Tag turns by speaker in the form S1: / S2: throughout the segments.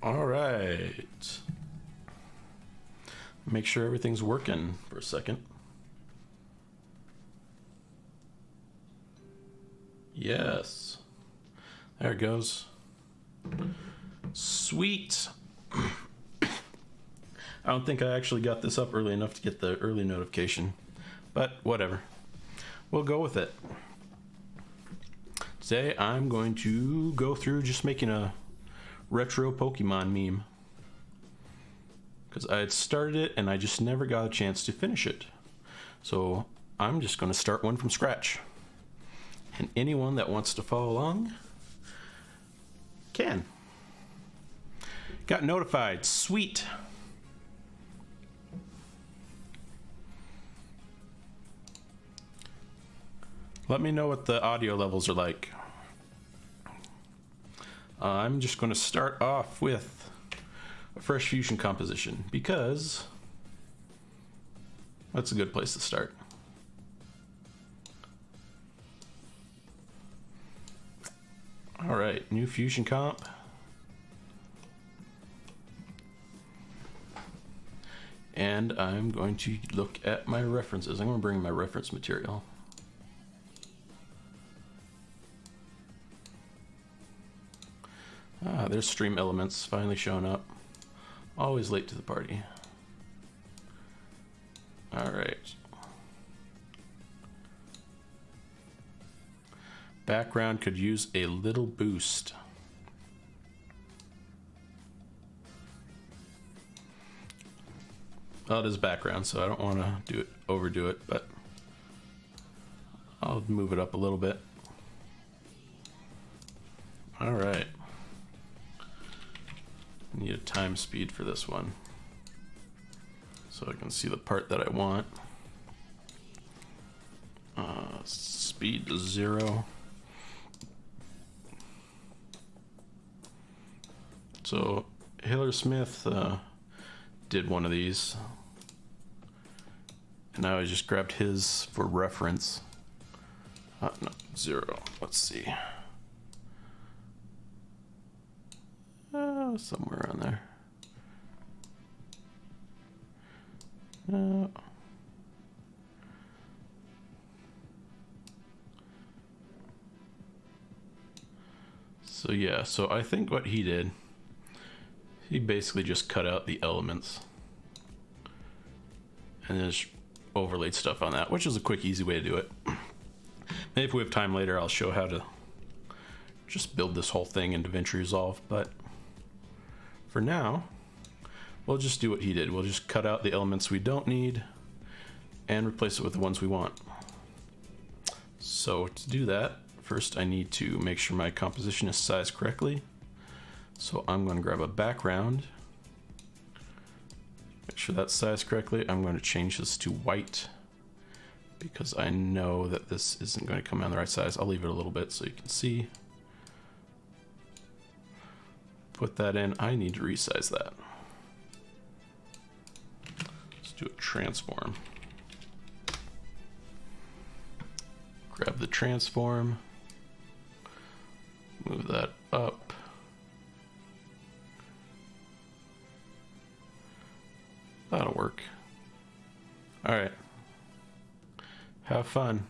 S1: All right. Make sure everything's working for a second. Yes. There it goes. Sweet. I don't think I actually got this up early enough to get the early notification, but whatever. We'll go with it. Today I'm going to go through just making a retro Pokemon meme, because I had started it and I just never got a chance to finish it. So I'm just going to start one from scratch. And anyone that wants to follow along can. Got notified. Sweet. Let me know what the audio levels are like. I'm just going to start off with a fresh fusion composition because that's a good place to start. All right, new fusion comp. And I'm going to look at my references. I'm going to bring my reference material. Ah, there's stream elements finally showing up. Always late to the party. All right. Background could use a little boost. Well, it is background, so I don't want to overdo it, but I'll move it up a little bit. All right. Need a time speed for this one so I can see the part that I want. Speed to 0. So Hiller Smith did one of these, and I just grabbed his for reference. No, 0. Let's see. Somewhere around there. So yeah, so I think what he did, he basically just cut out the elements and just overlaid stuff on that, which is a quick, easy way to do it. Maybe if we have time later, I'll show how to just build this whole thing in Davinci Resolve, but for now, we'll just do what he did. We'll just cut out the elements we don't need and replace it with the ones we want. So to do that, first I need to make sure my composition is sized correctly. So I'm going to grab a background, make sure that's sized correctly. I'm going to change this to white because I know that this isn't going to come out the right size. I'll leave it a little bit so you can see. Put that in. I need to resize that. Let's do a transform. Grab the transform, move that up. That'll work. All right. Have fun.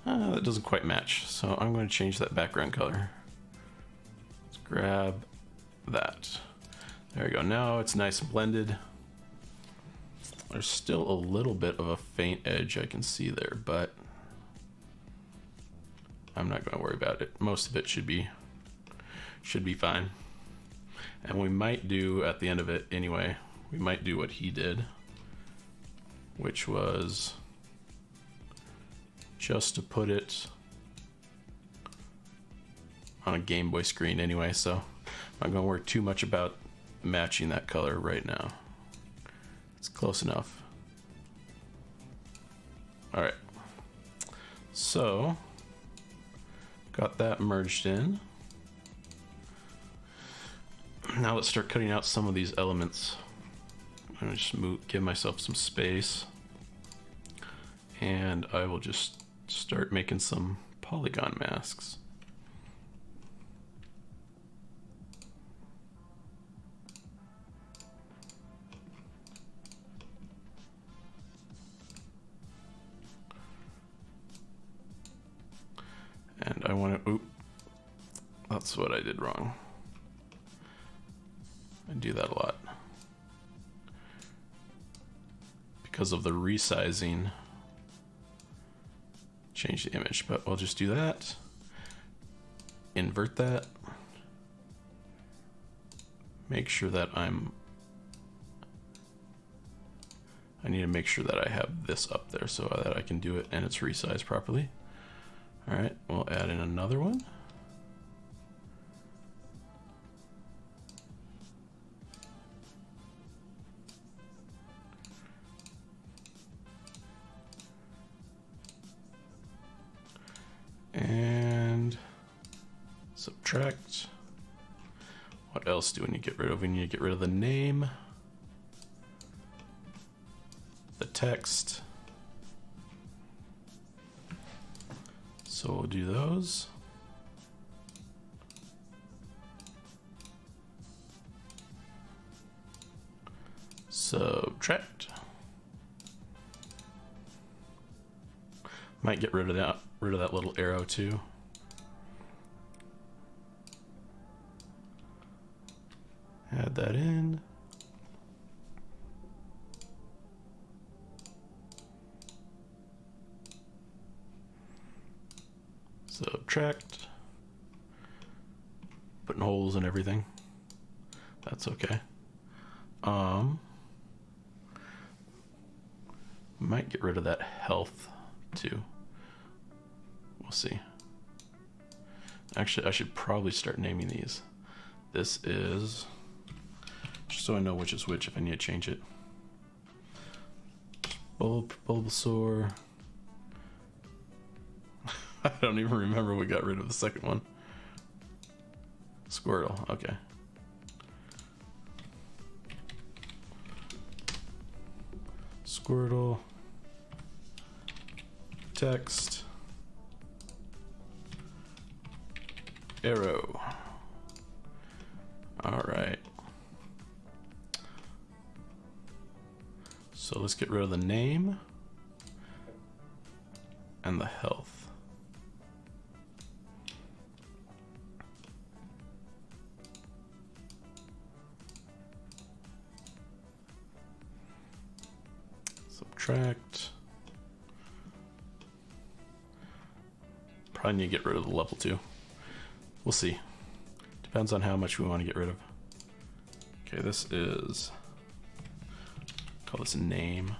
S1: That doesn't quite match, so I'm going to change that background color. Let's grab that. There we go. Now it's nice and blended. There's still a little bit of a faint edge I can see there, but I'm not going to worry about it. Most of it should be fine. And we might do, at the end of it anyway, we might do what he did, which was just to put it on a Game Boy screen anyway, so I'm not going to worry too much about matching that color right now. It's close enough. All right, so got that merged in. Now let's start cutting out some of these elements. I'm gonna just give myself some space, and I will just start making some polygon masks. And I want to, oop, that's what I did wrong. I do that a lot. Because of the resizing, change the image, but we'll just do that. Invert that. Make sure that I need to make sure that I have this up there so that I can do it and it's resized properly. All right, we'll add in another one. And subtract. What else do we need to get rid of? We need to get rid of the name, the text. So we'll do those. Subtract. Might get rid of that little arrow too. Add that in. Subtract. Putting holes in everything. That's okay. Might get rid of that health too. We'll see. Actually, I should probably start naming these. This is, just so I know which is which if I need to change it. Bulbasaur. I don't even remember we got rid of the second one. Squirtle, okay. Squirtle. Text. Arrow. All right. So let's get rid of the name and the health. Subtract. Probably need to get rid of the level too. We'll see. Depends on how much we want to get rid of. Okay, this is, call this name.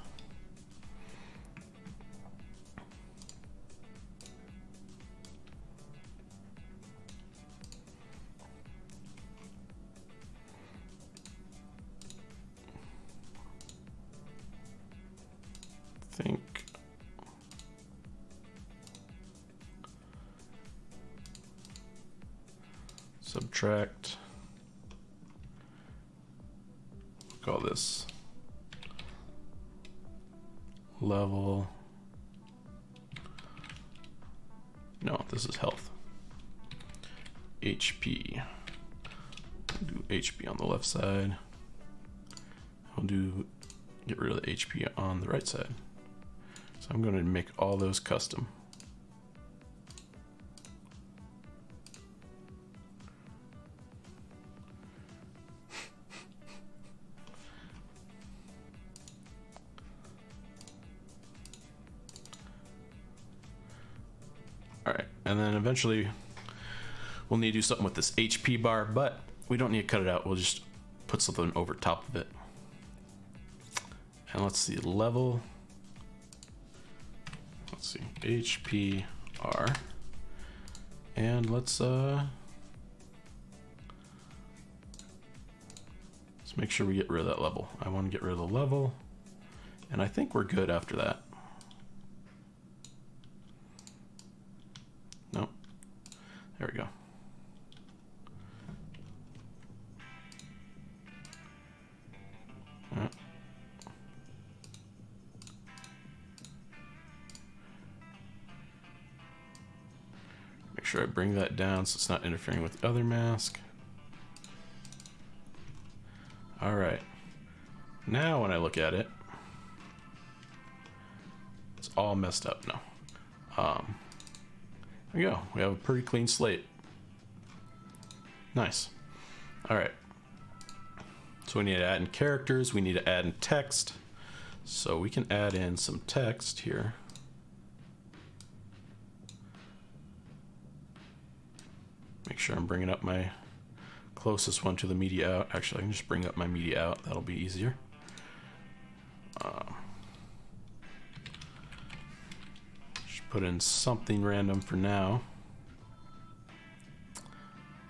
S1: Think. Subtract. Call this level. No, this is health. HP. Do HP on the left side. I'll do get rid of the HP on the right side. So I'm going to make all those custom. All right, and then eventually we'll need to do something with this HP bar, but we don't need to cut it out. We'll just put something over top of it. And let's see, level. Let's see, HP R. And let's make sure we get rid of that level. I want to get rid of the level, and I think we're good after that. Nope. There we go. sure I bring that down so it's not interfering with the other mask. All right. Now when I look at it, it's all messed up now. There we go. We have a pretty clean slate. Nice. All right. So we need to add in characters. We need to add in text. So we can add in some text here. Make sure I'm bringing up my closest one to the media out. Actually, I can just bring up my media out. That'll be easier. Just put in something random for now.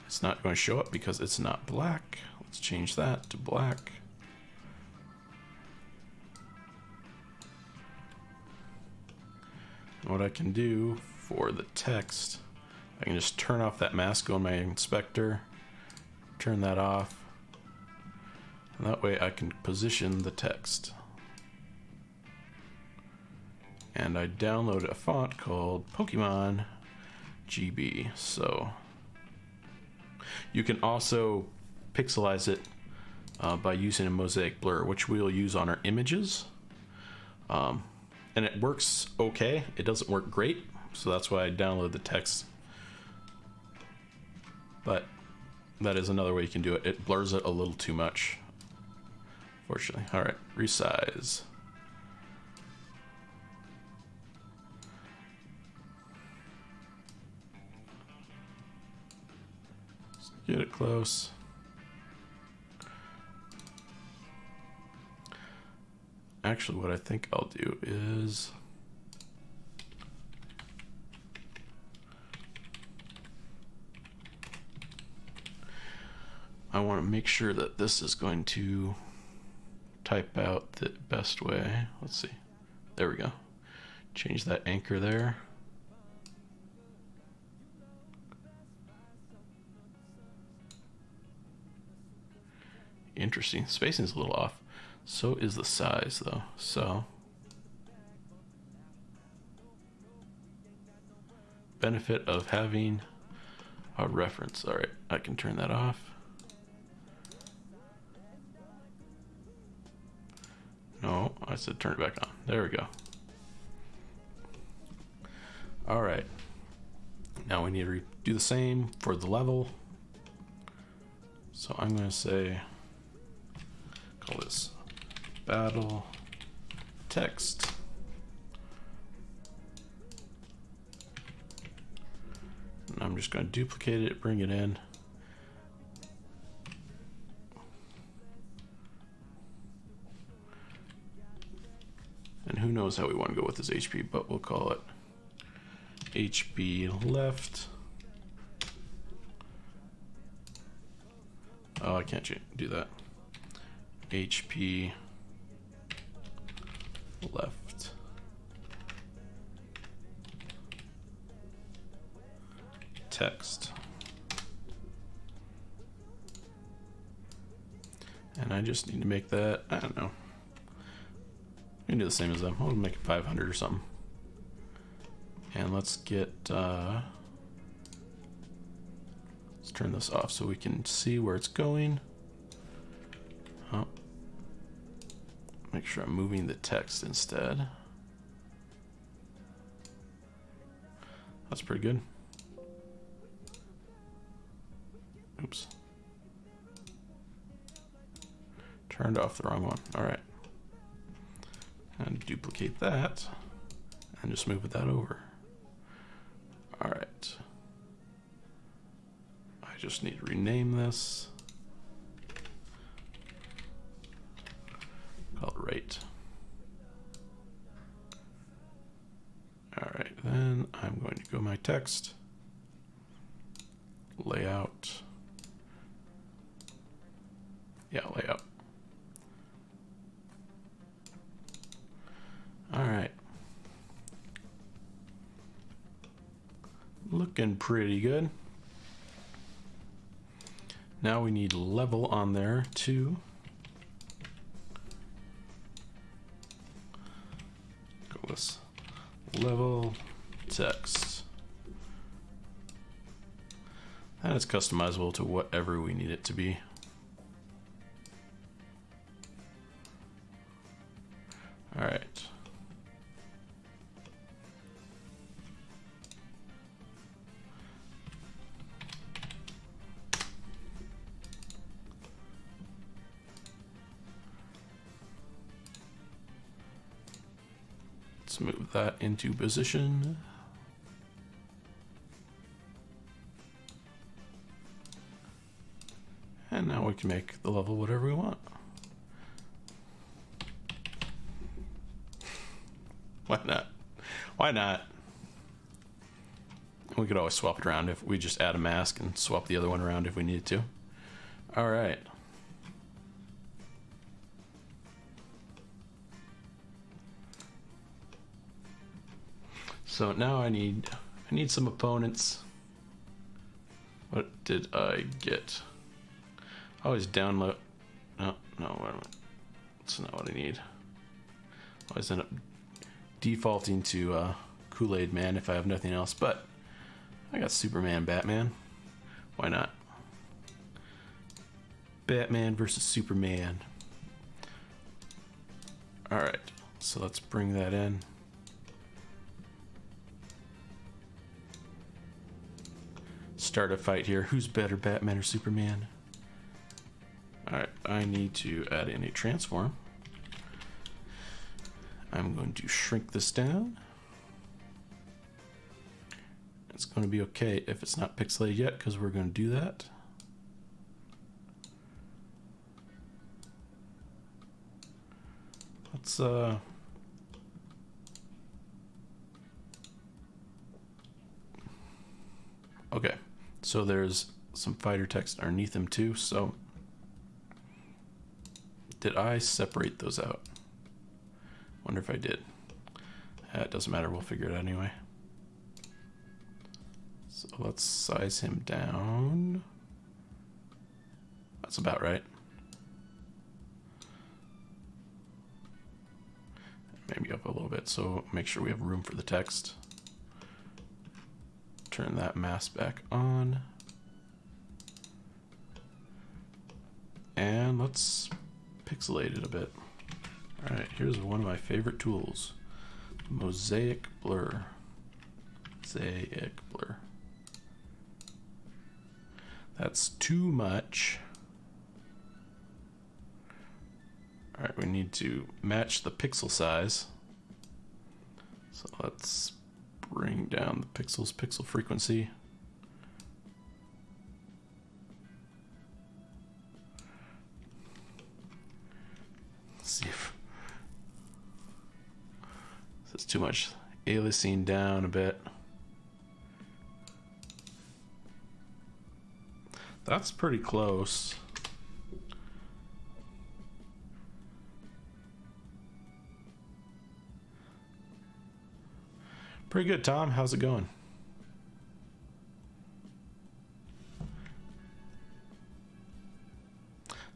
S1: It's not going to show up because it's not black. Let's change that to black. And what I can do for the text, I can just turn off that mask on my inspector, turn that off, and that way I can position the text. And I downloaded a font called Pokemon GB. So you can also pixelize it by using a mosaic blur, which we'll use on our images. And it works okay. It doesn't work great, so that's why I downloaded the text. But that is another way you can do it. It blurs it a little too much, fortunately. All right, resize. Let's get it close. Actually, what I think I'll do is I want to make sure that this is going to type out the best way. Let's see. There we go. Change that anchor there. Interesting. Spacing's a little off. So is the size, though. So benefit of having a reference. All right, I can turn that off. No, I said turn it back on. There we go. All right. Now we need to do the same for the level. So I'm going to say, call this battle text. And I'm just going to duplicate it, bring it in. And who knows how we want to go with this HP, but we'll call it HP left. Oh, I can't do that. HP left. Text. And I just need to make that, I don't know. We can do the same as them. I'll make it 500 or something. And let's get, let's turn this off so we can see where it's going. Oh. Make sure I'm moving the text instead. That's pretty good. Oops. Turned off the wrong one. All right. And duplicate that and just move that over. All right. I just need to rename this. Call it rate. All right, then I'm going to go my text, layout. Yeah, layout. All right. Looking pretty good. Now we need level on there too. Go with level text. And it's customizable to whatever we need it to be. All right. Let's move that into position. And now we can make the level whatever we want. Why not? Why not? We could always swap it around if we just add a mask and swap the other one around if we needed to. All right. So now I need some opponents. What did I get? I always download. No, wait a minute. That's not what I need. I always end up defaulting to Kool-Aid Man if I have nothing else, but I got Superman, Batman. Why not? Batman versus Superman. All right, so let's bring that in. Start a fight here. Who's better, Batman or Superman? All right, I need to add in a transform. I'm going to shrink this down. It's going to be okay if it's not pixelated yet, because we're going to do that. Let's okay, so there's some fighter text underneath them too. So did I separate those out? Wonder if I did. It doesn't matter, we'll figure it out anyway. So let's size him down. That's about right. Maybe up a little bit, so make sure we have room for the text. Turn that mask back on. And let's pixelate it a bit. All right, here's one of my favorite tools. Mosaic blur. Mosaic blur. That's too much. All right, we need to match the pixel size. So let's bring down the pixel frequency. Let's see if this is too much. Aliasing down a bit. That's pretty close. Pretty good, Tom. How's it going?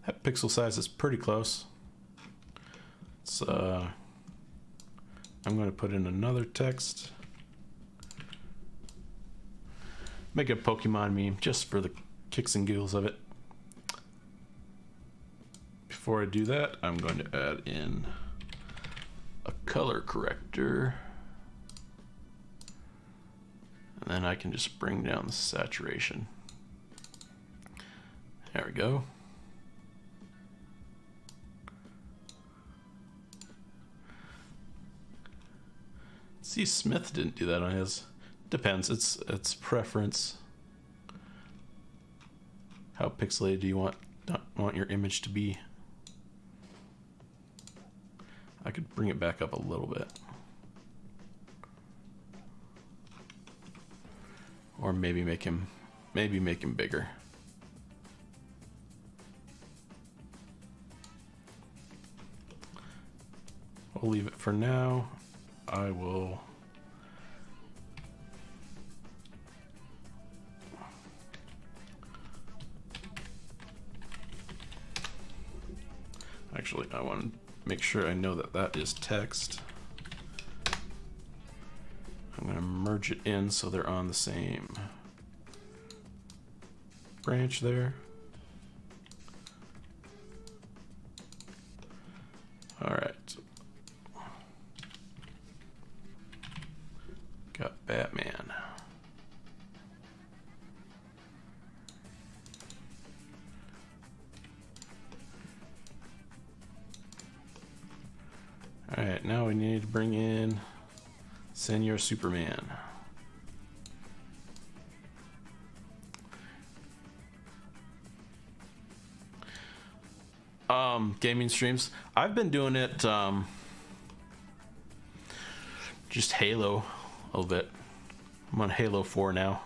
S1: That pixel size is pretty close. It's, I'm going to put in another text. Make a Pokemon meme just for the kicks and giggles of it. Before I do that, I'm going to add in a color corrector. And then I can just bring down the saturation. There we go. See, Smith didn't do that on his. Depends. It's preference. How pixelated do you want your image to be? I could bring it back up a little bit. Or maybe make him bigger. We'll leave it for now. I will actually, I want to make sure I know that that is text. I'm going to merge it in so they're on the same branch there. All right. Got Batman. All right, now we need to bring in Senor Superman. Gaming streams. I've been doing it, just Halo a little bit. I'm on Halo 4 now.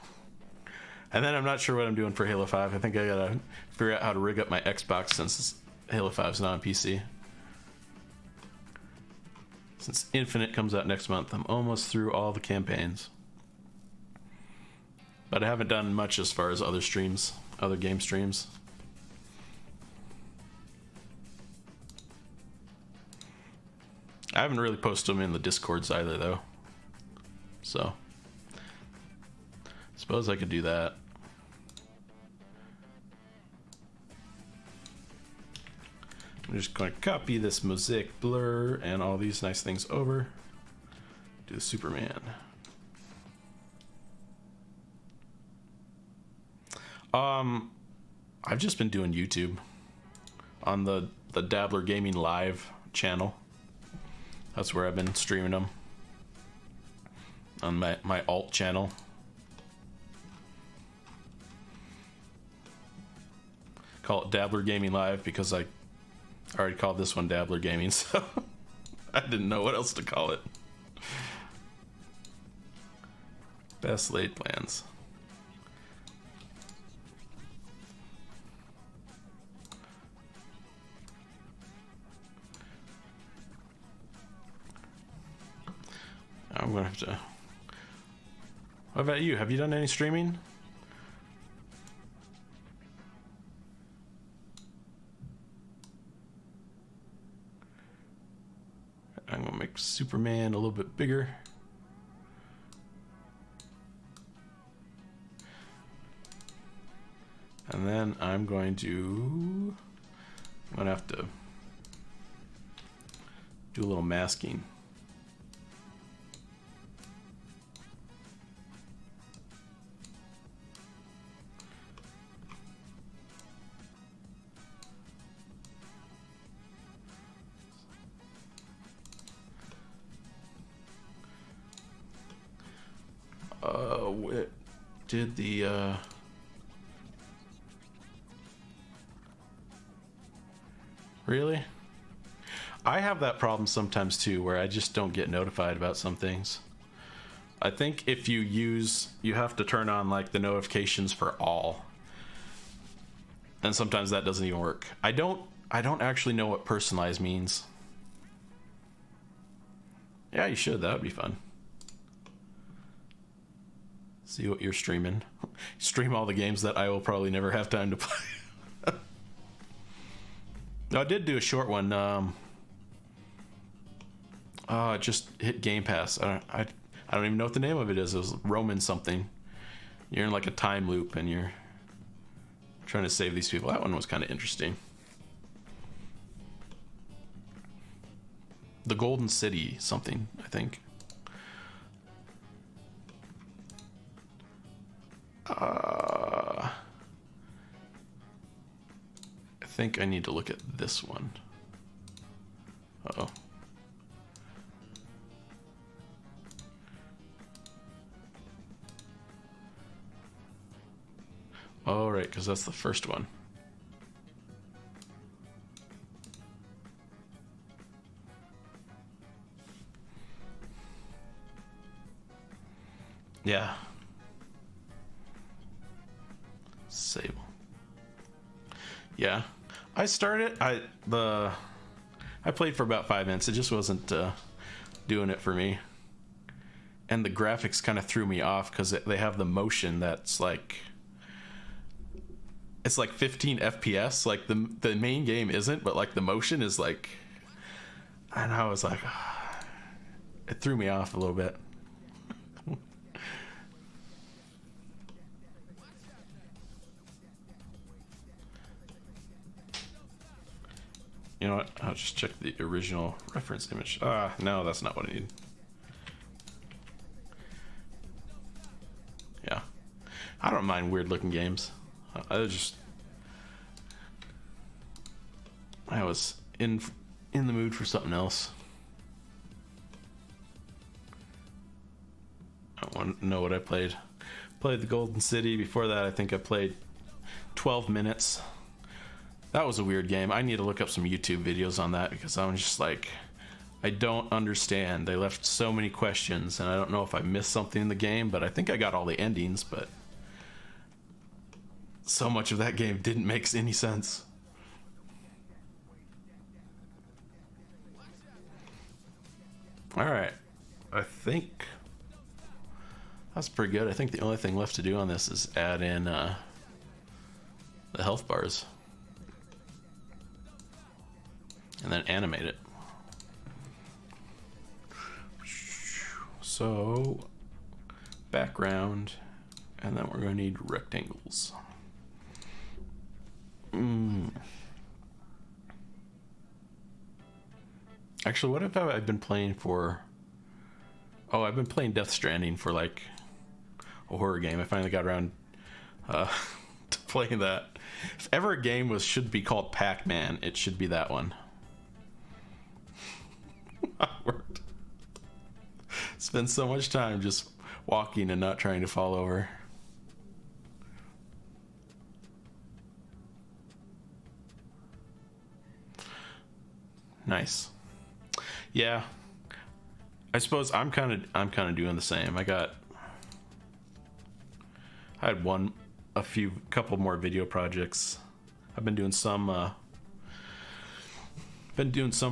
S1: And then I'm not sure what I'm doing for Halo 5. I think I gotta figure out how to rig up my Xbox since Halo 5 is not on PC. Since Infinite comes out next month, I'm almost through all the campaigns. But I haven't done much as far as other streams, other game streams. I haven't really posted them in the Discords either, though. So, suppose I could do that. I'm just going to copy this mosaic blur and all these nice things over. Do the Superman. I've just been doing YouTube on the Dabbler Gaming Live channel. That's where I've been streaming them on my alt channel. Call it Dabbler Gaming Live because I already called this one Dabbler Gaming, so I didn't know what else to call it. Best laid plans. I'm gonna have to. What about you? Have you done any streaming? I'm gonna make Superman a little bit bigger. And then I'm gonna have to do a little masking. What did the really? I have that problem sometimes too, where I just don't get notified about some things. I think if you have to turn on like the notifications for all, and sometimes that doesn't even work. I don't actually know what personalized means. Yeah, you should. That would be fun. See what you're streaming. Stream all the games that I will probably never have time to play. No, I did do a short one. It just hit Game Pass. I don't even know what the name of it is. It was Roman something. You're in like a time loop and you're trying to save these people. That one was kind of interesting. The Golden City something, I think. I think I need to look at this one. Uh-oh. All right, because that's the first one. Yeah. Sable. Yeah. I started I played for about 5 minutes. It just wasn't doing it for me. And the graphics kind of threw me off because they have the motion that's like it's like 15 FPS. Like the main game isn't, but like the motion is like, and I was like, it threw me off a little bit. You know what? I'll just check the original reference image. No, that's not what I need. Yeah. I don't mind weird looking games. I was in the mood for something else. I don't want to know what I played. Played the Golden City. Before that, I think I played 12 Minutes. That was a weird game. I need to look up some YouTube videos on that because I'm just like, I don't understand. They left so many questions, and I don't know if I missed something in the game, but I think I got all the endings, but so much of that game didn't make any sense. Alright. I think that's pretty good. I think the only thing left to do on this is add in the health bars. And then animate it. So, background, and then we're going to need rectangles. Actually, what have I been playing for? Oh, I've been playing Death Stranding for like a horror game. I finally got around to playing that. If ever a game should be called Pac-Man, it should be that one. Spend so much time just walking and not trying to fall over. Nice. Yeah, I suppose I'm kind of doing the same. I had couple more video projects. I've been doing some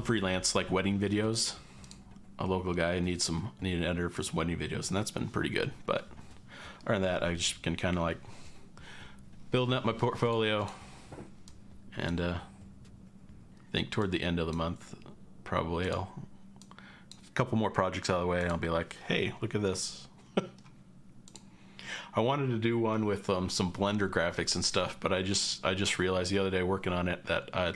S1: freelance like wedding videos. A local guy needs an editor for some wedding videos, and that's been pretty good. But other than that, I just can kind of like building up my portfolio, and I think toward the end of the month, probably a couple more projects out of the way, and I'll be like, hey, look at this. I wanted to do one with some Blender graphics and stuff, but I just realized the other day working on it that I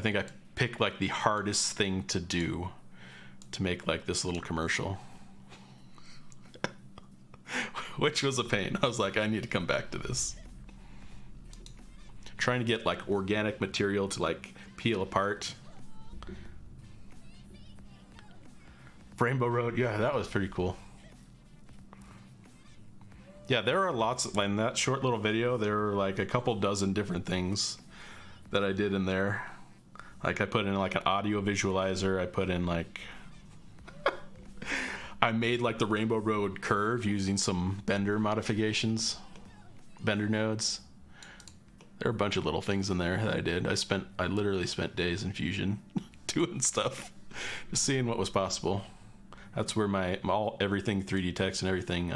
S1: think I picked like the hardest thing to do to make like this little commercial. Which was a pain. I was like, I need to come back to this. Trying to get like organic material to like peel apart. Rainbow Road, yeah, that was pretty cool. Yeah, there are lots in that short little video. There are like a couple dozen different things that I did in there. Like I put in like an audio visualizer. I put in like I made like the Rainbow Road curve using some Bender modifications, Bender nodes. There are a bunch of little things in there that I did. I literally spent days in Fusion doing stuff, just seeing what was possible. That's where everything 3D text and everything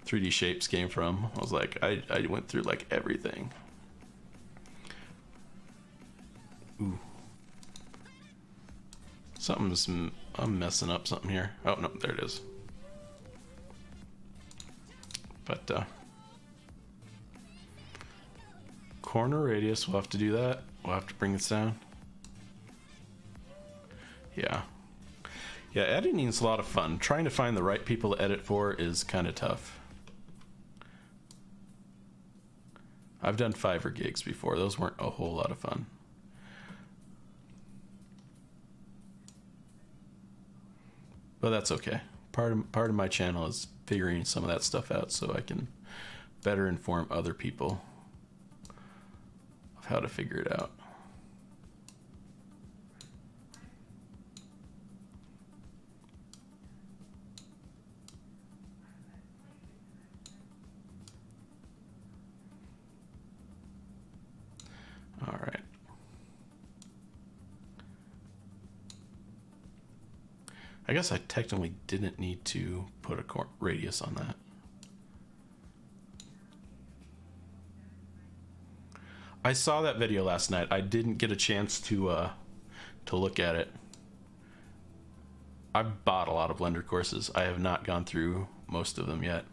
S1: 3D shapes came from. I was like, I went through like everything. Ooh. I'm messing up something here. Oh no, there it is. But corner radius, we'll have to do that. We'll have to bring this down. Yeah, editing is a lot of fun. Trying to find the right people to edit for is kind of tough. I've done Fiverr gigs before. Those weren't a whole lot of fun. But that's okay. Part of my channel is figuring some of that stuff out so I can better inform other people of how to figure it out. All right. I guess I technically didn't need to put a radius on that. I saw that video last night. I didn't get a chance to look at it. I've bought a lot of Blender courses. I have not gone through most of them yet.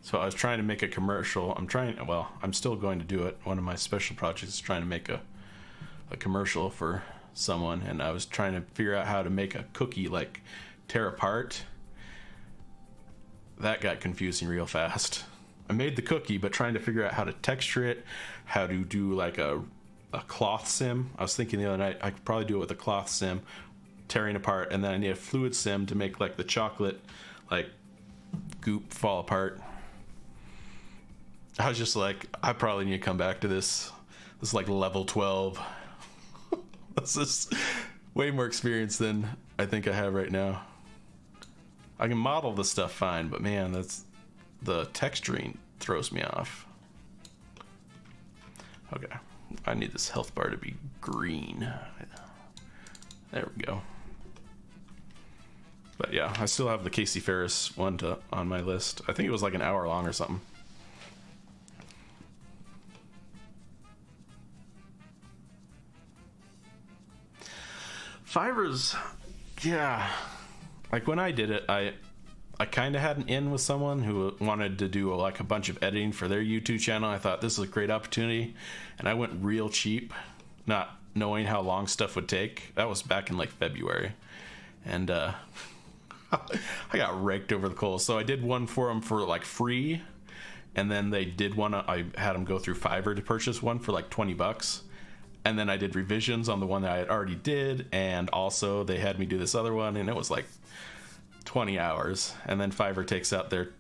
S1: So I was trying to make a commercial. I'm still going to do it. One of my special projects is trying to make a commercial for someone, and I was trying to figure out how to make a cookie like tear apart. That got confusing real fast. I made the cookie, but trying to figure out how to texture it, how to do like a cloth sim. I was thinking the other night I could probably do it with a cloth sim, tearing apart, and then I need a fluid sim to make like the chocolate like goop fall apart. I was just like, I probably need to come back to this. This is like level 12. This is way more experience than I think I have right now. I can model the stuff fine, but man, that's the texturing throws me off. Okay, I need this health bar to be green. There we go. But yeah, I still have the Casey Ferris one on my list. I think it was like an hour long or something. Fiverr's, yeah. Like when I did it, I kind of had an in with someone who wanted to do like a bunch of editing for their YouTube channel. I thought this is a great opportunity, and I went real cheap, not knowing how long stuff would take. That was back in like February, and I got raked over the coals. So I did one for them for like free, and then they did one. I had them go through Fiverr to purchase one for like $20. And then I did revisions on the one that I had already did, and also they had me do this other one, and it was like 20 hours, and then Fiverr takes out their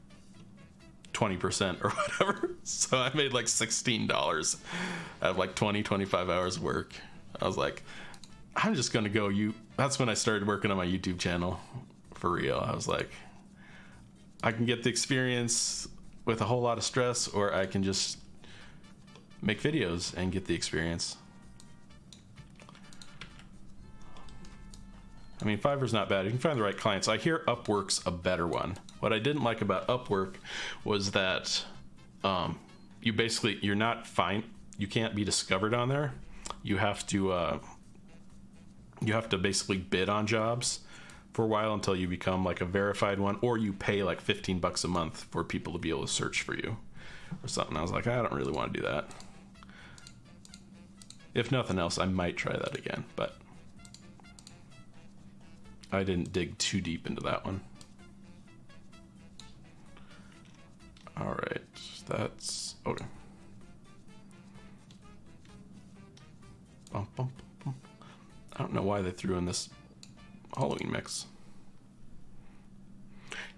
S1: 20% or whatever. So I made like $16 out of like 25 hours of work. I was like, I'm just gonna go. That's when I started working on my YouTube channel for real. I was like, I can get the experience with a whole lot of stress, or I can just make videos and get the experience. I mean, Fiverr's not bad. You can find the right clients. I hear Upwork's a better one. What I didn't like about Upwork was that you're not fine. You can't be discovered on there. You have to basically bid on jobs for a while until you become like a verified one, or you pay like $15 a month for people to be able to search for you or something. I was like, I don't really want to do that. If nothing else, I might try that again, but I didn't dig too deep into that one. All right, that's okay. Bum, bum, bum. I don't know why they threw in this Halloween mix.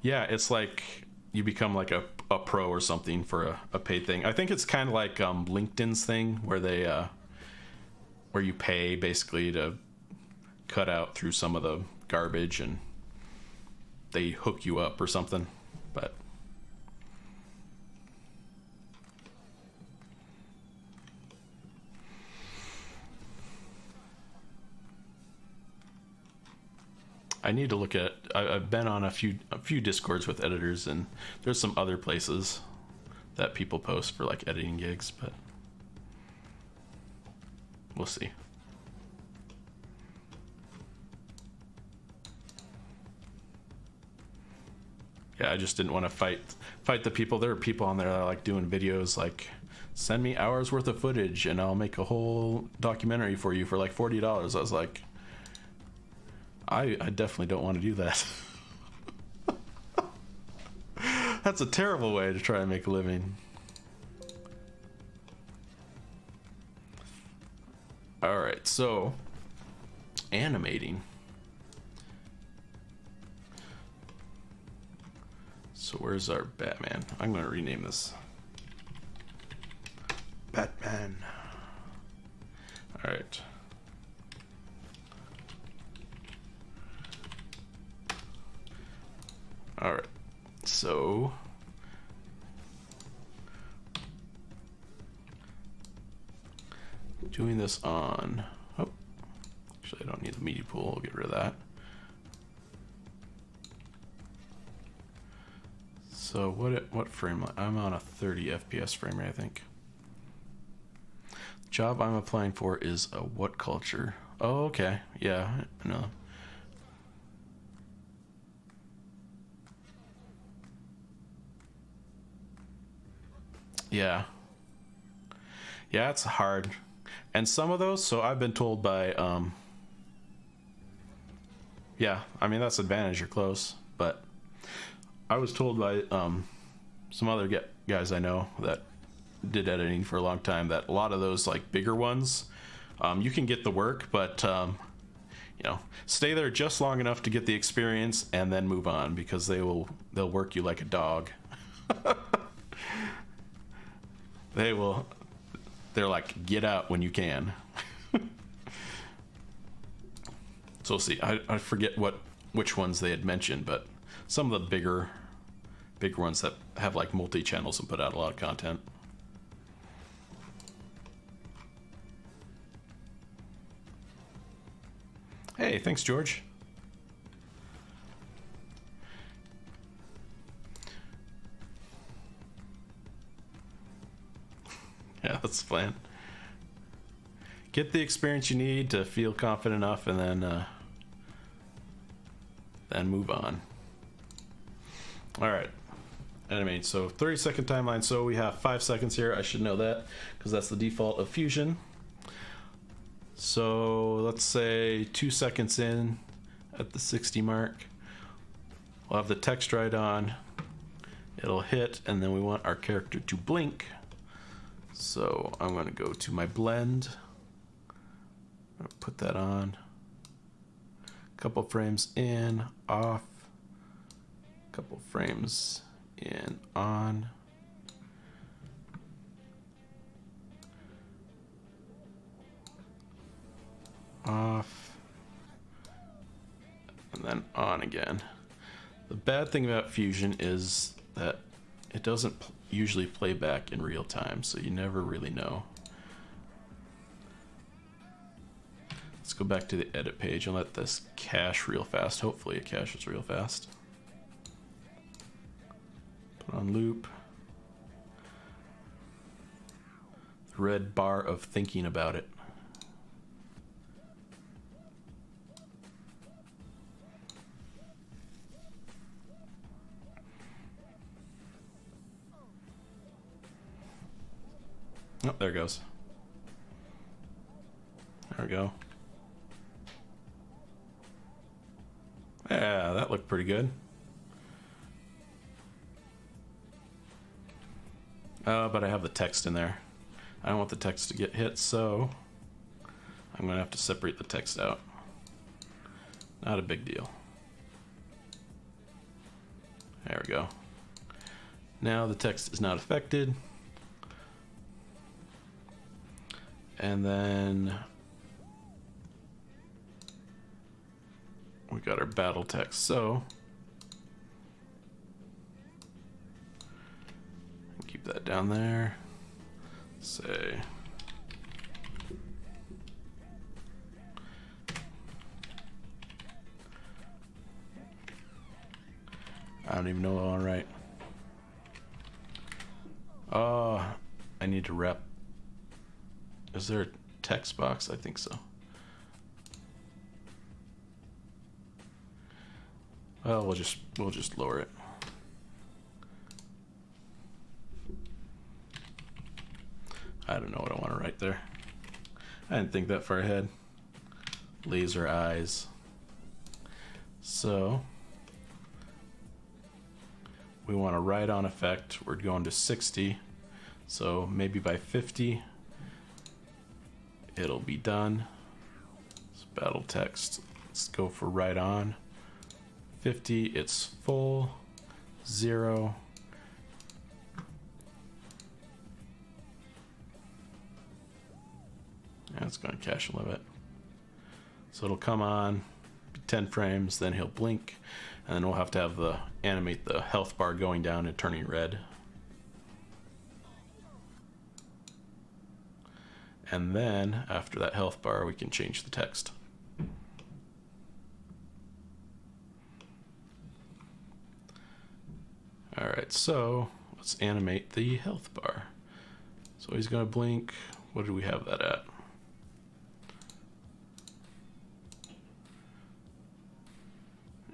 S1: Yeah, it's like you become like a pro or something for a paid thing. I think it's kind of like LinkedIn's thing where they where you pay basically to cut out through some of the garbage and they hook you up or something. But I need to look at, I've been on a few Discords with editors, and there's some other places that people post for like editing gigs, but we'll see. Yeah, I just didn't want to fight the people. There are people on there that are like doing videos like, send me hours worth of footage and I'll make a whole documentary for you for like $40. I was like, I definitely don't want to do that. That's a terrible way to try and make a living. All right, so animating. So where's our Batman? I'm going to rename this Batman. All right. All right. So doing this on, oh, actually I don't need the media pool. I'll get rid of that. So what frame? I'm on a 30 FPS frame rate, I think. The job I'm applying for is a what culture? Oh, okay. Yeah, I know. Yeah. Yeah, it's hard. And some of those, so I've been told by, yeah, I mean, that's advantage, you're close. But I was told by some other guys I know that did editing for a long time that a lot of those, like, bigger ones, you can get the work, but, you know, stay there just long enough to get the experience and then move on, because they'll work you like a dog. They're like, get out when you can. So see, I forget which ones they had mentioned, but some of the bigger ones that have like multi-channels and put out a lot of content. Hey, thanks, George. Yeah, that's the plan. Get the experience you need to feel confident enough, and then move on. All right, animate. So 30-second timeline. So we have 5 seconds here. I should know that because that's the default of Fusion. So let's say 2 seconds in at the 60 mark. We'll have the text right on. It'll hit, and then we want our character to blink. So I'm going to go to my blend. I'm going to put that on. Couple frames in, off. Couple frames in, on. Off. And then on again. The bad thing about Fusion is that it doesn't usually play back in real time, so you never really know. Let's go back to the edit page and let this cache real fast. Hopefully it caches real fast. Put on loop. The red bar of thinking about it. Oh, there it goes. There we go. Yeah, that looked pretty good. But I have the text in there. I don't want the text to get hit, so I'm gonna have to separate the text out. Not a big deal. There we go. Now the text is not affected. And then we got our battle text. So keep that down there. Say I don't even know what I want to write. Oh, I need to rep. Is there a text box? I think so. Well, we'll just lower it. I don't know what I want to write there. I didn't think that far ahead. Laser eyes. So we want a write on effect. We're going to 60. So maybe by 50 it'll be done. It's battle text. Let's go for write on. 50, it's full. 0. And it's going to cache a limit. So it'll come on 10 frames, then he'll blink, and then we'll have to have the animate the health bar going down and turning red. And then after that health bar, we can change the text. All right, so let's animate the health bar. So he's going to blink. What do we have that at?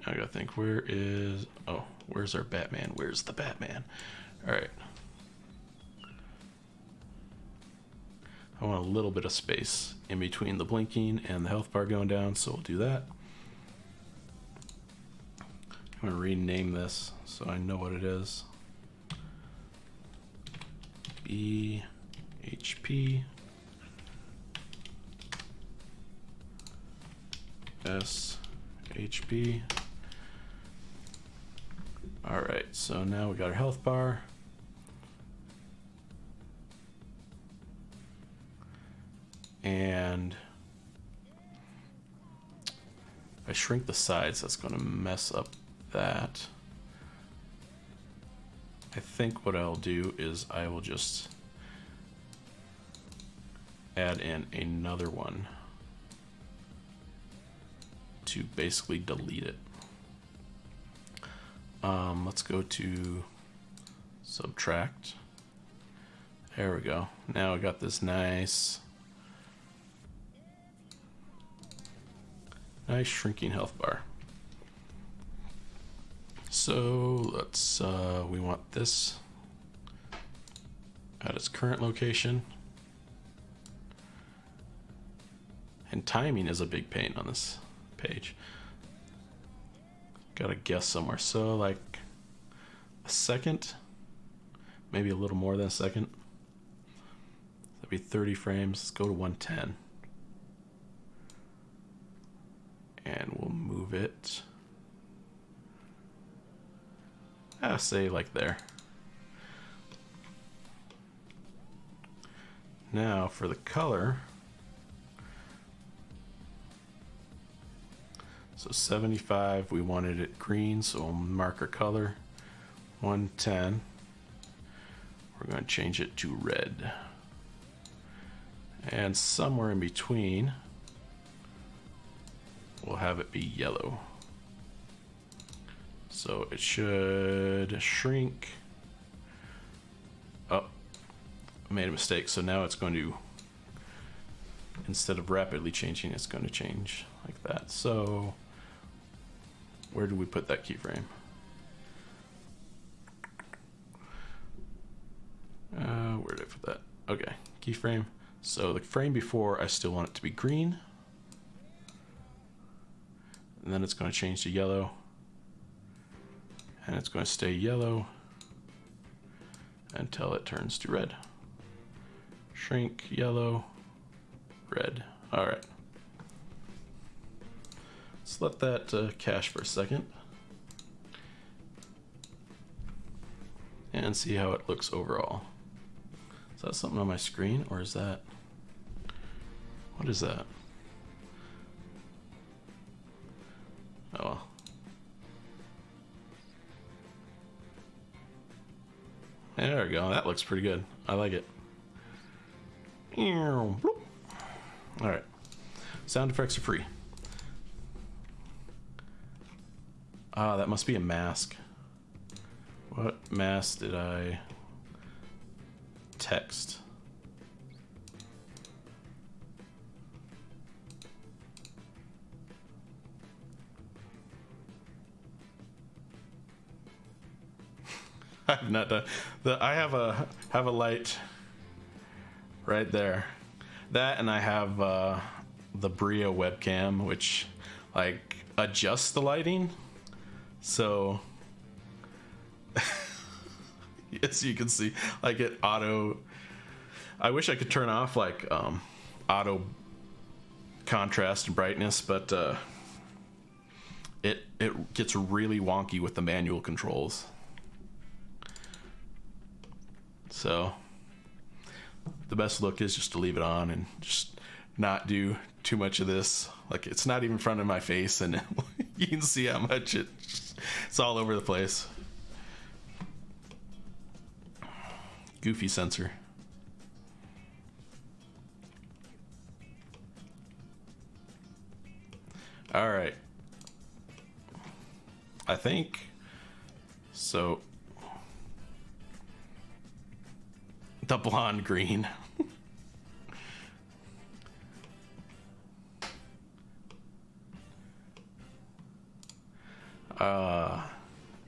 S1: I gotta think, where's our Batman? Where's the Batman? All right. I want a little bit of space in between the blinking and the health bar going down, so we'll do that. I'm going to rename this so I know what it is. BHP SHP. All right, so now we got our health bar. And if I shrink the sides, that's going to mess up that. I think what I'll do is I will just add in another one to basically delete it. Let's go to subtract. There we go. Now I got this nice shrinking health bar. So let's we want this at its current location. And timing is a big pain on this page. Gotta guess somewhere. So like a second, maybe a little more than a second. That'd be 30 frames. Let's go to 110. And we'll move it. Say like there. Now for the color. So 75, we wanted it green, so we'll mark our color. 110, we're going to change it to red. And somewhere in between, we'll have it be yellow. So it should shrink. Oh, I made a mistake. So now it's going to, instead of rapidly changing, it's going to change like that. So where do we put that keyframe? Where did I put that? Okay, keyframe. So the frame before, I still want it to be green. And then it's going to change to yellow. And it's going to stay yellow until it turns to red. Shrink, yellow, red. All right. Let's let that cache for a second. And see how it looks overall. Is that something on my screen, or is that... What is that? Oh well. There we go. That looks pretty good. I like it. All right. Sound effects are free. Ah, that must be a mask. What mask did I text? I've not done I have a light right there. That, and I have the Brio webcam, which like adjusts the lighting. So yes, you can see like it auto. I wish I could turn off like auto contrast and brightness, but it gets really wonky with the manual controls. So the best look is just to leave it on and just not do too much of this. Like it's not even in front of my face, and you can see how much it's all over the place. Goofy sensor. All right. I think so. The blonde green.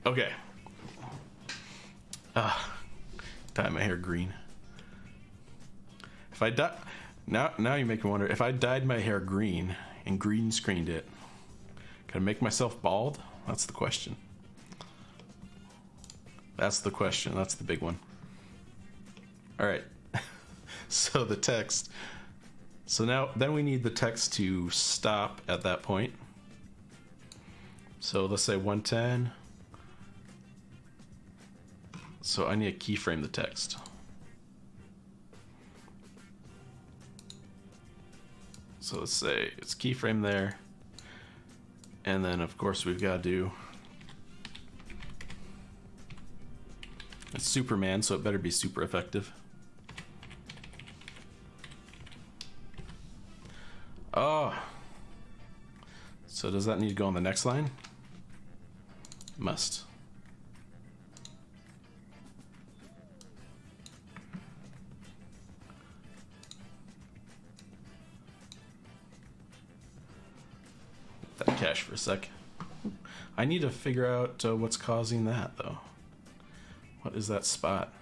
S1: Okay. Dye my hair green. If I Now you make me wonder, if I dyed my hair green and green screened it, could I make myself bald? That's the question. That's the question. That's the big one. All right. So the text. So then we need the text to stop at that point. So let's say 110. So I need to keyframe the text. So let's say it's keyframe there. And then of course we've got to do, it's Superman, so it better be super effective. Oh. So does that need to go on the next line? Must. That cache for a sec. I need to figure out what's causing that though. What is that spot?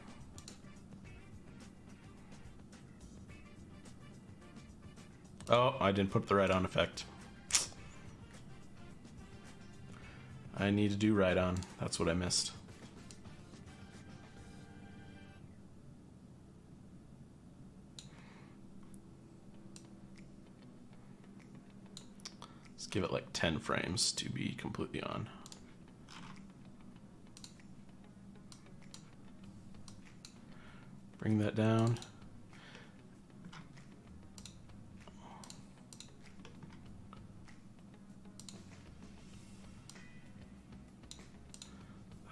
S1: Oh, I didn't put the right on effect. I need to do right on. That's what I missed. Let's give it like 10 frames to be completely on. Bring that down.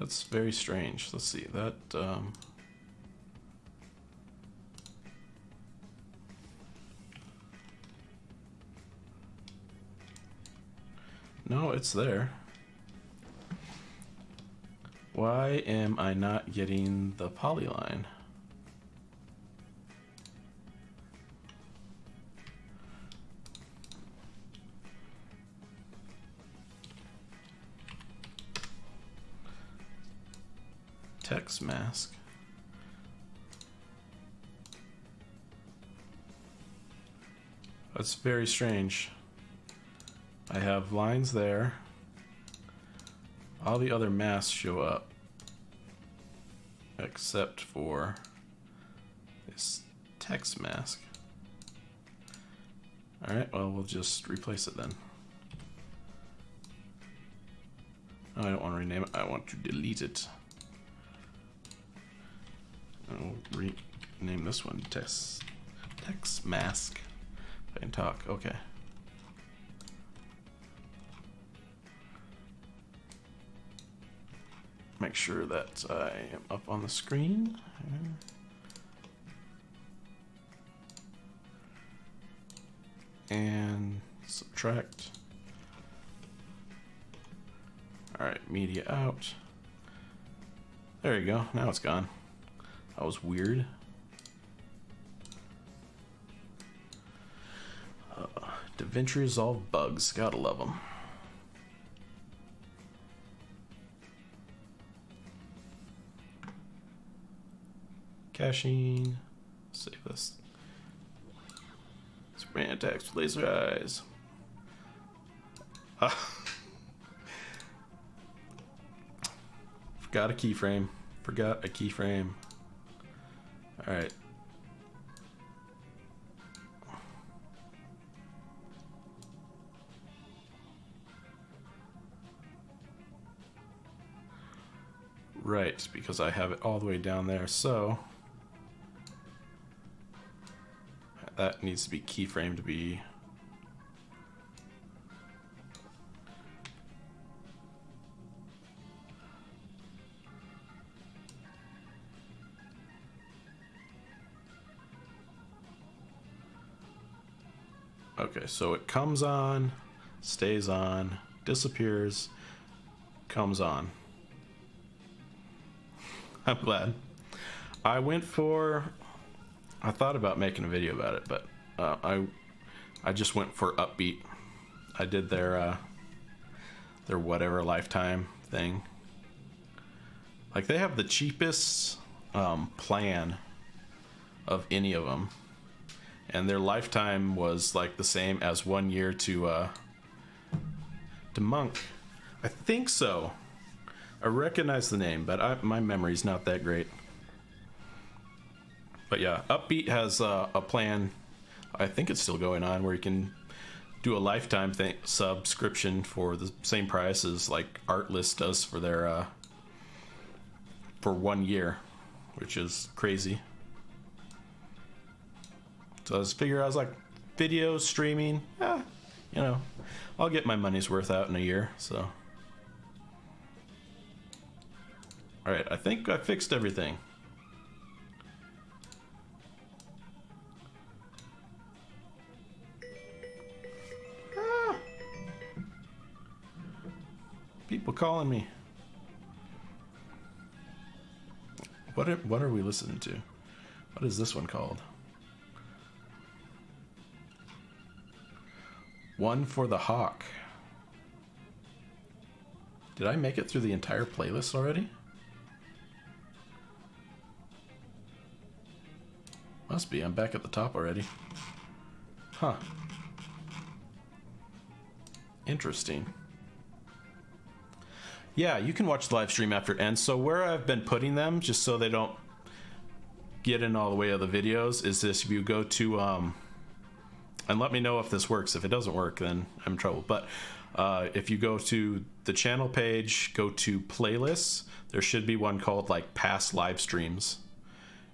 S1: That's very strange. Let's see that. No, it's there. Why am I not getting the polyline? Text mask. That's very strange. I have lines there. All the other masks show up except for this text mask. All right, well, we'll just replace it then. No, I don't want to rename it. I want to delete it. I'll rename this one text mask. If I can talk, okay. Make sure that I am up on the screen. And subtract. All right, media out. There you go, now it's gone. That was weird. Davinci Resolve bugs, gotta love them. Caching, save this. Spray attacks with laser eyes. Forgot a keyframe. Forgot a keyframe. All right. Right, because I have it all the way down there, so that needs to be keyframed to be okay, so it comes on, stays on, disappears, comes on. I'm glad. I thought about making a video about it, but I just went for upbeat. I did their whatever lifetime thing. Like, they have the cheapest plan of any of them, and their lifetime was like the same as 1 year to Monk. I think so. I recognize the name, but my memory's not that great. But yeah, Upbeat has a plan, I think it's still going on, where you can do a lifetime subscription for the same price as like Artlist does for their for 1 year, which is crazy. So I was like, video streaming, you know, I'll get my money's worth out in a year. So, all right, I think I fixed everything. People calling me. What are we listening to? What is this one called? One for the Hawk. Did I make it through the entire playlist already? Must be. I'm back at the top already. Huh. Interesting. Yeah, you can watch the live stream after it ends. So where I've been putting them, just so they don't get in all the way of the videos, is this: if you go to and let me know if this works. If it doesn't work, then I'm in trouble. But if you go to the channel page, go to playlists, there should be one called like past live streams,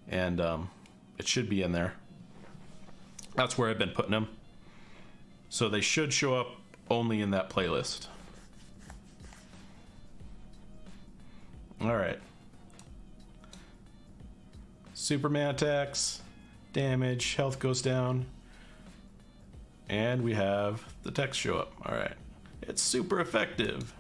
S1: and it should be in there. That's where I've been putting them, so they should show up only in that playlist. All right. Superman attacks, damage, health goes down, and we have the text show up. All right. It's super effective.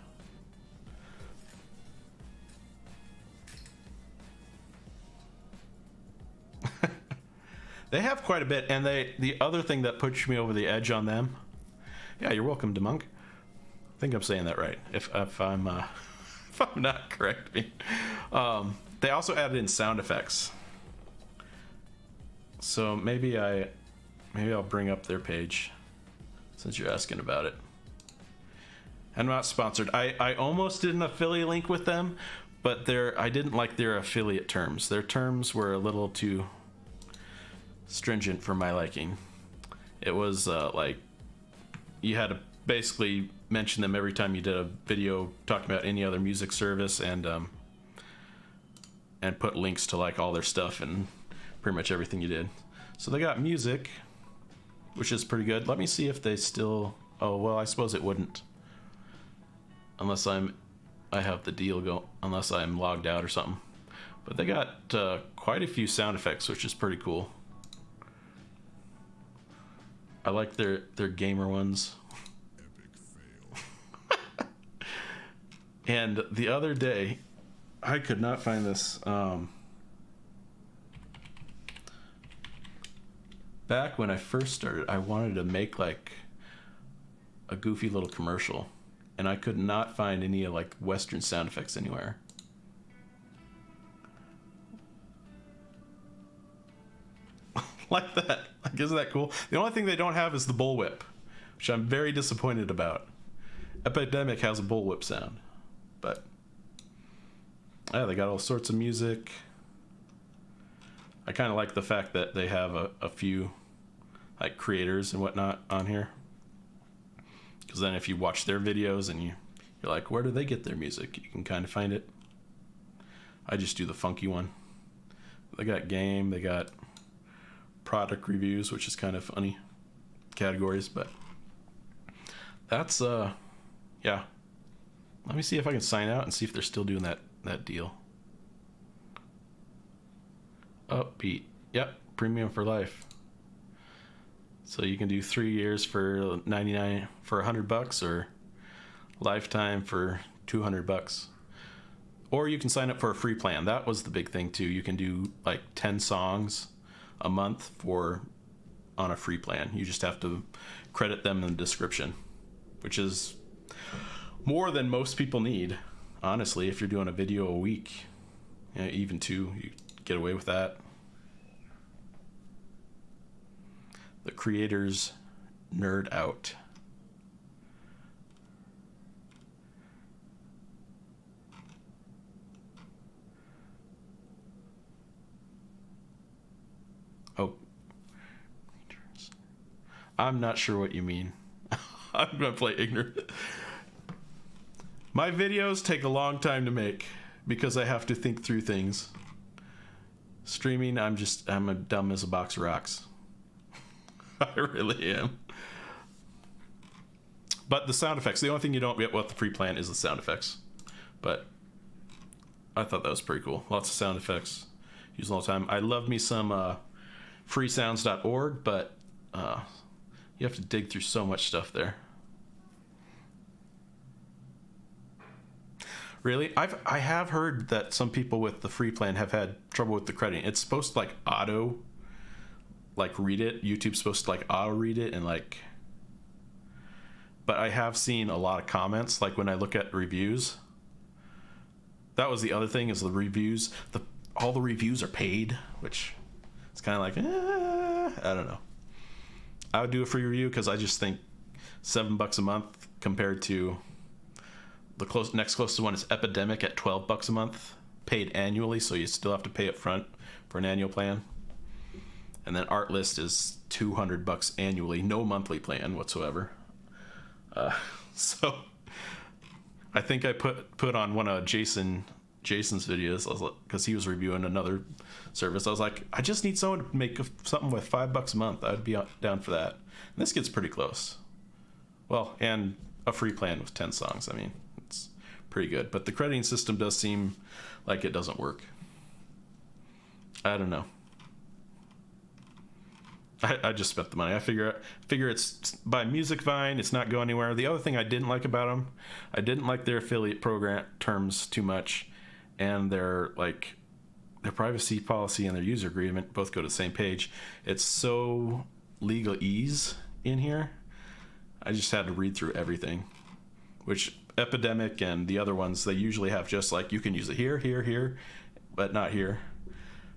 S1: They have quite a bit, and the other thing that pushed me over the edge on them. Yeah, you're welcome, DeMonk. I think I'm saying that right. If I'm if I'm not correct, they also added in sound effects. So maybe I'll bring up their page since you're asking about it. I'm not sponsored. I almost did an affiliate link with them, but I didn't like their affiliate terms. Their terms were a little too stringent for my liking. It was like you had to basically mention them every time you did a video talking about any other music service, and put links to like all their stuff and pretty much everything you did. So they got music, which is pretty good. Let me see if they still. Oh well, I suppose it wouldn't, unless I have the deal go, unless I'm logged out or something. But they got quite a few sound effects, which is pretty cool. I like their gamer ones. And the other day, I could not find this. Back when I first started, I wanted to make like a goofy little commercial, and I could not find any like Western sound effects anywhere. Like that. Like, isn't that cool? The only thing they don't have is the bullwhip, which I'm very disappointed about. Epidemic has a bullwhip sound, but yeah, they got all sorts of music. I kind of like the fact that they have a few like creators and whatnot on here, because then if you watch their videos and you're like, where do they get their music, you can kind of find it. I just do the funky one. They got game, they got product reviews, which is kind of funny categories, but that's yeah. Let me see if I can sign out and see if they're still doing that deal. Upbeat. Yep, premium for life. So you can do 3 years for $99 for $100, or lifetime for $200. Or you can sign up for a free plan. That was the big thing too. You can do like 10 songs a month on a free plan. You just have to credit them in the description, which is more than most people need, honestly. If you're doing a video a week, even 2, you get away with that. The creators nerd out. Oh, I'm not sure what you mean. I'm gonna play ignorant. My videos take a long time to make because I have to think through things. Streaming, I'm a dumb as a box of rocks. I really am. But the sound effects, the only thing you don't get with the free plan is the sound effects. But I thought that was pretty cool. Lots of sound effects. Use all the time. I love me some freesounds.org, but you have to dig through so much stuff there. Really? I have heard that some people with the free plan have had trouble with the crediting. It's supposed to auto read it. YouTube's supposed to auto read it and but I have seen a lot of comments when I look at reviews. That was the other thing is the reviews. All the reviews are paid, which it's kind of I don't know. I would do a free review because I just think $7 a month compared to the next closest one is Epidemic at $12 a month, paid annually, so you still have to pay up front for an annual plan. And then Artlist is $200 annually, no monthly plan whatsoever. So I think I put on one of Jason's videos because he was reviewing another service. I was like, I just need someone to make something with $5 a month. I'd be down for that. And this gets pretty close. Well, and a free plan with 10 songs. I mean, it's pretty good. But the crediting system does seem like it doesn't work. I don't know. I just spent the money. I figure it's by Music Vine. It's not going anywhere. The other thing I didn't like about them, I didn't like their affiliate program terms too much, and their privacy policy and their user agreement both go to the same page. It's so legalese in here. I just had to read through everything, which Epidemic and the other ones, they usually have just you can use it here, here, here, but not here.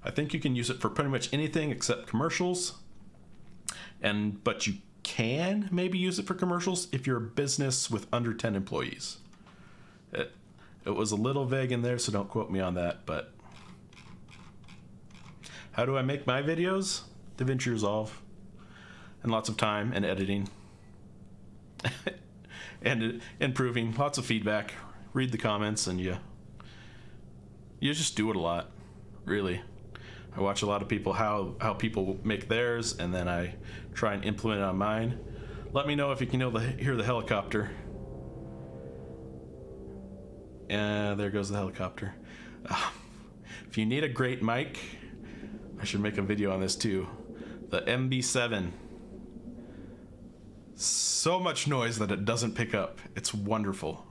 S1: I think you can use it for pretty much anything except commercials. But you can maybe use it for commercials if you're a business with under 10 employees. It was a little vague in there, so don't quote me on that, but how do I make my videos? Davinci Resolve. And lots of time and editing. And improving. Lots of feedback. Read the comments and you just do it a lot, really. I watch a lot of people, how people make theirs, and then I try and implement it on mine. Let me know if you can hear the helicopter. And there goes the helicopter. If you need a great mic, I should make a video on this too. The MB7. So much noise that it doesn't pick up. It's wonderful.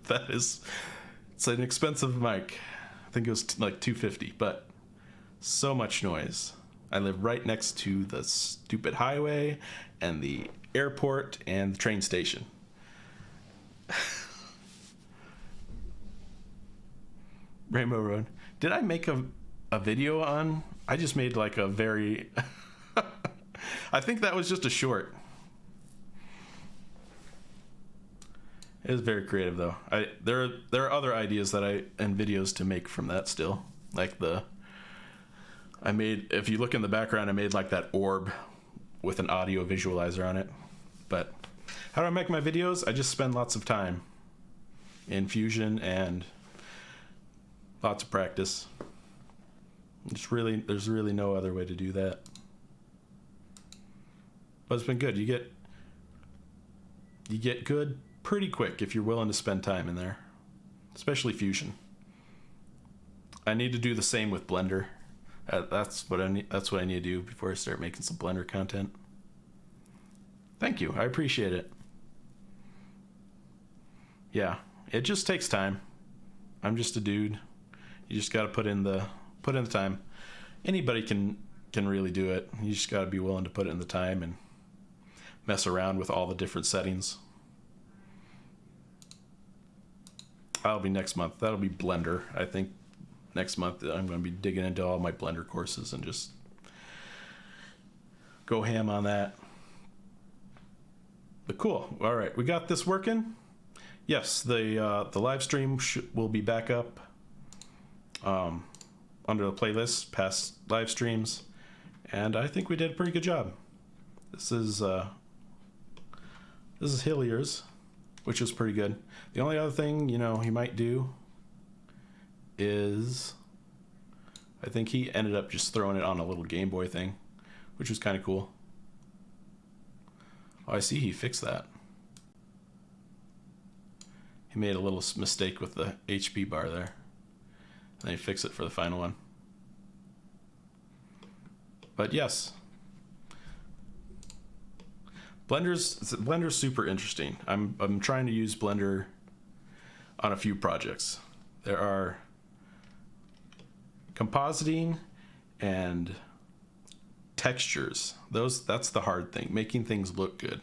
S1: It's an expensive mic. I think it was $250, but so much noise. I live right next to the stupid highway and the airport and the train station. Rainbow Road. Did I make a video on? I just made a very I think that was just a short. It was very creative though. There are other ideas and videos to make from that still. If you look in the background, I made that orb with an audio visualizer on it. But how do I make my videos? I just spend lots of time in Fusion and lots of practice. There's really no other way to do that. But it's been good. You get good pretty quick if you're willing to spend time in there, especially Fusion. I need to do the same with Blender. That's what I need to do before I start making some Blender content. Thank you. I appreciate it. Yeah, it just takes time. I'm just a dude. You just got to put in the time. Anybody can really do it. You just got to be willing to put in the time and mess around with all the different settings. That'll be next month. That'll be Blender. I think next month I'm going to be digging into all my Blender courses and just go ham on that. But cool. All right, we got this working. Yes, the live stream will be back up under the playlist, past live streams, and I think we did a pretty good job. This is Hillier's, which is pretty good. The only other thing, you know, he might do is, I think he ended up just throwing it on a little Game Boy thing, which was kind of cool. Oh, I see he fixed that. He made a little mistake with the HP bar there. And then he fixed it for the final one. But yes. Blender's super interesting. I'm trying to use Blender on a few projects. There are compositing and textures. That's the hard thing, making things look good.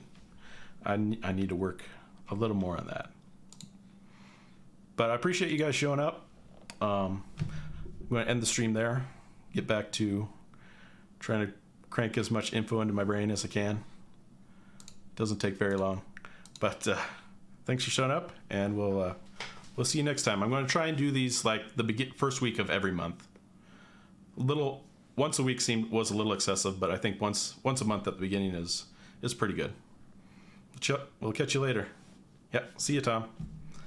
S1: I need to work a little more on that. But I appreciate you guys showing up. I'm going to end the stream there. Get back to trying to crank as much info into my brain as I can. Doesn't take very long. But thanks for showing up, and we'll see you next time. I'm going to try and do these like the first week of every month. Once a week was a little excessive, but I think once a month at the beginning is pretty good. We'll catch you later. Yeah, see you, Tom.